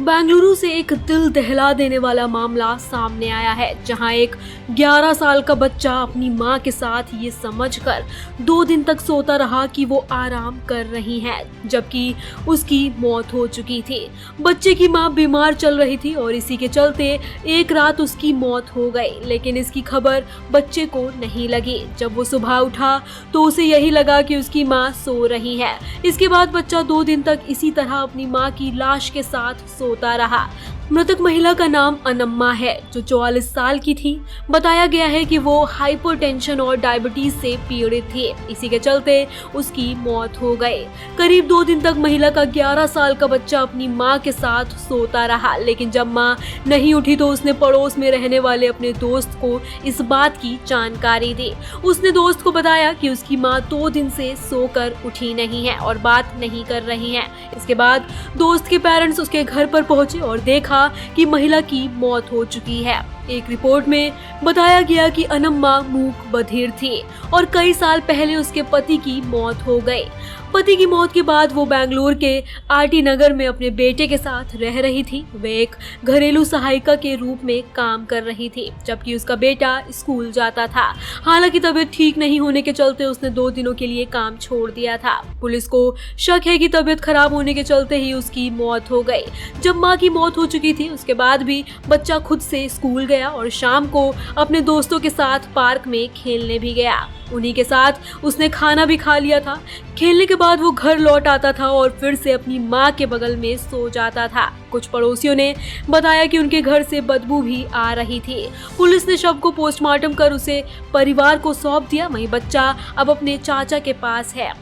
बेंगलुरु से एक दिल दहला देने वाला मामला सामने आया है, जहां एक 11 साल का बच्चा अपनी मां के साथ ये समझकर 2 दिन तक सोता रहा कि वो आराम कर रही हैं, जबकि उसकी मौत हो चुकी थी। बच्चे की मां बीमार चल रही थी और इसी के चलते एक रात उसकी मौत हो गई, लेकिन इसकी खबर बच्चे को नहीं लगी। जब वो सुबह उठा तो उसे यही लगा कि उसकी मां सो रही है। इसके बाद बच्चा 2 दिन तक इसी तरह अपनी मां की लाश के साथ सोता रहा। मृतक महिला का नाम अनम्मा है, जो 44 साल की थी। बताया गया है कि वो हाइपरटेंशन और डायबिटीज से पीड़ित थी। इसी के चलते उसकी मौत हो गई। करीब 2 दिन तक महिला का 11 साल का बच्चा अपनी मां के साथ सोता रहा, लेकिन जब मां नहीं उठी तो उसने पड़ोस में रहने वाले अपने दोस्त को इस बात की जानकारी दी। उसने दोस्त को बताया कि उसकी मां 2 दिन से सोकर उठी नहीं है और बात नहीं कर रही है। इसके बाद दोस्त के पेरेंट्स उसके घर पर पहुंचे और देखा कि महिला की मौत हो चुकी है। एक रिपोर्ट में बताया गया कि अनम्मा मूक बधिर थी और कई साल पहले उसके पति की मौत हो गई। पति की मौत के बाद वो बेंगलुरु के आरटी नगर में अपने बेटे के साथ रह रही थी। वे एक घरेलू सहायिका के रूप में काम कर रही थी, जबकि उसका बेटा स्कूल जाता था। हालांकि तबीयत ठीक नहीं होने के चलते उसने 2 दिनों के लिए काम छोड़ दिया था। पुलिस को शक है कि तबीयत खराब होने के चलते ही उसकी मौत हो गई। जब मां की मौत हो चुकी थी, उसके बाद भी बच्चा खुद से स्कूल गया और शाम को अपने दोस्तों के साथ पार्क में खेलने भी गया। उन्हीं के साथ उसने खाना भी खा लिया था। खेलने के बाद वो घर लौट आता था और फिर से अपनी मां के बगल में सो जाता था। कुछ पड़ोसियों ने बताया कि उनके घर से बदबू भी आ रही थी। पुलिस ने शव को पोस्टमार्टम कर उसे परिवार को सौंप दिया। वहीं बच्चा अब अपने चाचा के पास है।